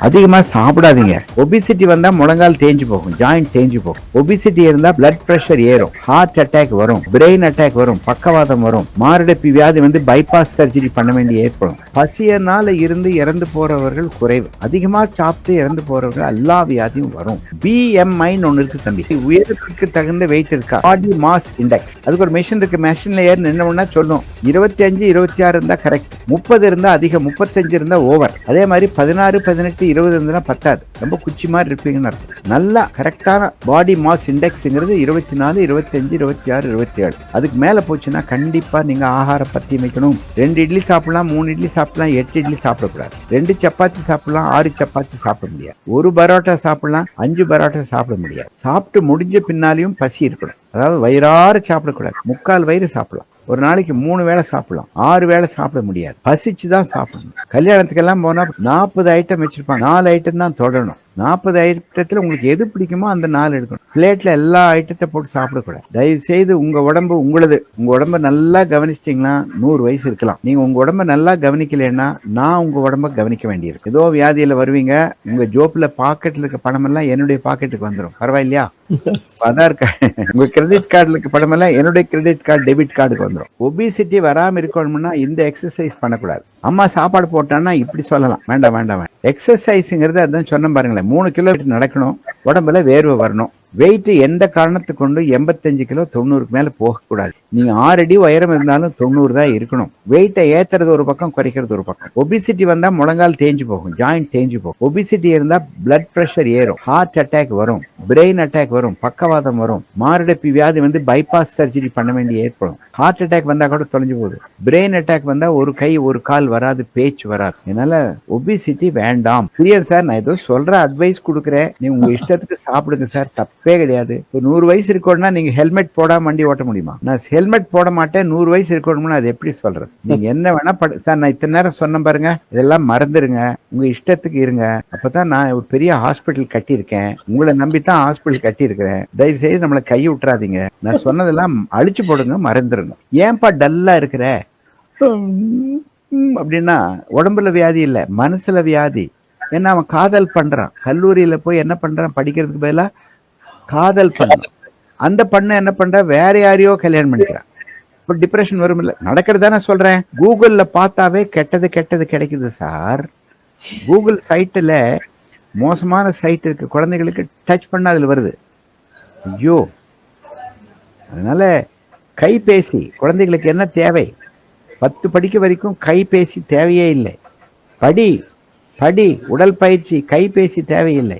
அதிகமா சாப்பிடாதீங்க. ஒபிசிட்டி வந்தா முழங்கால் தேஞ்சு போகும், ஜாயிண்ட் தேஞ்சு போகும். ஒபிசிட்டி இருந்தா பிளட் பிரஷர் ஏறும், ஹார்ட் அட்டாக் வரும், பிரெயின் அட்டாக் வரும், பக்கவாதம் வரும், மாரடைப்பு வியாதி வந்து பைபாஸ் சர்ஜரி பண்ண வேண்டிய ஏற்படும். பசியனால இருந்து இறந்து போறவர்கள் குறைவு. அதிகமா சாப்பிட்டு இறந்து போறவர்கள் எல்லா வியாதியும் வரும். BMI ஒன்னு இருக்கு தம்பி, உயரத்துக்கு தகுந்த வெயிட் இருக்கா, பாடி மாஸ் இண்டெக்ஸ். அதுக்கு ஒரு மெஷின் இருக்கு. மெஷின்ல ஏறி நின்னோம்னா சொல்லும் 25 26 இருந்தா கரெக்ட், 30 இருந்தா அதிகம், 35 இருந்தா ஓவர். அதே மாதிரி 16 18 20 இருந்தா பத்தாது, ரொம்ப குச்சி மாதிரி இருப்பீங்கன்னு அர்த்தம். நல்லா கரெக்டான பாடி மாஸ் இண்டெக்ஸ்ங்கிறது 24 25 26 27. அதுக்கு மேல போச்சுன்னா கண்டிப்பா நீங்க ஆகார பத்தி வைக்கணும். 2 இட்லி சாப்பிடலாம், 3 இட்லி சாப்பிடலாம், 8 இட்லி சாப்பிடக்கூடாது. 2 சப்பாத்தி சாப்பிடலாம், 6 சப்பாத்தி சாப்பிட முடியாது. 1 பரோட்டா சாப்பிடலாம், 5 பரோட்டா சாப்பிட முடியாது. சாப்பிட்டு முடிஞ்ச பின்னாலையும் பசி இருக்கணும். அதாவது வயிறார சாப்பிடக்கூடாது. 3/4 வயிறு சாப்பிடலாம். ஒரு நாளைக்கு 3 வேளை சாப்பிடலாம், 6 வேளை சாப்பிட முடியாது. பசிச்சுதான் சாப்பிடணும். கல்யாணத்துக்கெல்லாம் போனா 40 ஐட்டம் வச்சிருப்பாங்க, 4 ஐட்டம் தான் தொடரணும். 40 ஐட்டத்துல உங்களுக்கு எது பிடிக்குமோ அந்த 4 எடுக்கணும். பிளேட்ல எல்லா ஐட்டத்தை போட்டு சாப்பிடக்கூடாது. தயவு செய்து உங்க உடம்பு உங்களது. உங்க உடம்ப நல்லா கவனிச்சிட்டீங்கன்னா 100 வயசு இருக்கலாம். நீங்க உங்க உடம்ப நல்லா கவனிக்கலைன்னா நான் உங்க உடம்ப கவனிக்க வேண்டியிருக்கு. ஏதோ வியாதியில வருவீங்க, உங்க ஜோப்ல பாக்கெட்ல இருக்க பணம் எல்லாம் என்னுடைய பாக்கெட்டுக்கு வந்துடும். பரவாயில்லையா? ஆதார் கார்டு, உங்க கிரெடிட் கார்டுல இருக்க பணம் எல்லாம் என்னுடைய கிரெடிட் கார்டு டெபிட் கார்டுக்கு வந்துடும். ஒபிசிட்டி வராம இருக்கணும்னா இந்த எக்ஸசைஸ் பண்ணக்கூடாது. அம்மா சாப்பாடு போட்டான்னா இப்படி சொல்லலாம், வேண்டாம் வேண்டாம். எக்ஸசைஸ்ங்கிறது அதான் சொன்ன பாருங்களேன், 3 கிலோமீட்டர் நடக்கணும், உடம்புல வேர்வை வரணும். வெயிட் எந்த காரணத்தை கொண்டு 85 கிலோ 90க்கு மேல போகக்கூடாது. நீங்க 6 அடி உயரம் இருந்தாலும் 90 தான் இருக்கணும். வெயிட்டை ஏத்துறது ஒரு பக்கம், குறைக்கிறது ஒரு பக்கம். ஒபிசிட்டி வந்தா முழங்கால் தேஞ்சு போகும், ஜாயிண்ட் தேஞ்சு போகும். ஒபிசிட்டி இருந்தா பிளட் பிரஷர் ஏறும், ஹார்ட் அட்டாக் வரும், பிரெயின் அட்டாக் வரும், பக்கவாதம் வரும், மாரடைப்பு வியாதி வந்து பைபாஸ் சர்ஜரி பண்ண வேண்டிய ஏற்படும். ஹார்ட் அட்டாக் வந்தா கூட தொலைஞ்சு போகுது. பிரெயின் அட்டாக் வந்தா ஒரு கை ஒரு கால் வராது, பேச்சு வராது. அதனால ஒபிசிட்டி வேண்டாம். புரியுது சார், நான் ஏதோ சொல்ற அட்வைஸ் கொடுக்குறேன், நீ உங்க இஷ்டத்துக்கு சாப்பிடுங்க சார், தப்பே கிடையாது. 100 வயசு இருக்கணும்னா நீங்க ஹெல்மெட் போடாம வண்டி ஓட்ட முடியுமா? நான் ஹெல்மெட் போட மாட்டேன், 100 வயசு இருக்கணும்னா அது எப்படி சொல்றது? நீங்க என்ன வேணா சார், நான் இத்தனை நேரம் சொன்ன பாருங்க, இதெல்லாம் மறந்துருங்க, உங்க இஷ்டத்துக்கு இருங்க. அப்பதான் நான் ஒரு பெரிய ஹாஸ்பிட்டல் கட்டியிருக்கேன், உங்களை நம்பித்தான் ஹாஸ்பிட்டல் கட்டியிருக்கிறேன். தயவு செய்து நம்மளை கை விட்டுறாதீங்க. நான் சொன்னதெல்லாம் அழிச்சு போடுங்க, மறந்துருங்க. ஏன்பா டல்லா இருக்கிற அப்படின்னா உடம்புல வியாதி இல்ல, மனசுல வியாதி. ஏன்னா அவன் காதல் பண்றான், கல்லூரியில போய் என்ன பண்றான், படிக்கிறதுக்கு பதிலா காதல் பண்றான். அந்த பண்ண என்ன பண்ற, வேற யாரையோ கல்யாணம் பண்ணிக்கிறான். இப்ப டிப்ரெஷன் வரும் இல்ல, நடக்கிறதா சொல்றேன். கூகுள்ல பார்த்தாவே கெட்டது கெட்டது கிடைக்குது சார். கூகுள் சைட்டுல மோசமான சைட் இருக்கு, குழந்தைகளுக்கு டச் பண்ண அதுல வருது. ஐயோ! அதனால கைபேசி குழந்தைகளுக்கு என்ன தேவை? 10 படிக்க வரைக்கும் கைபேசி தேவையே இல்லை. படி, உடல் பயிற்சி, கைபேசி தேவையில்லை.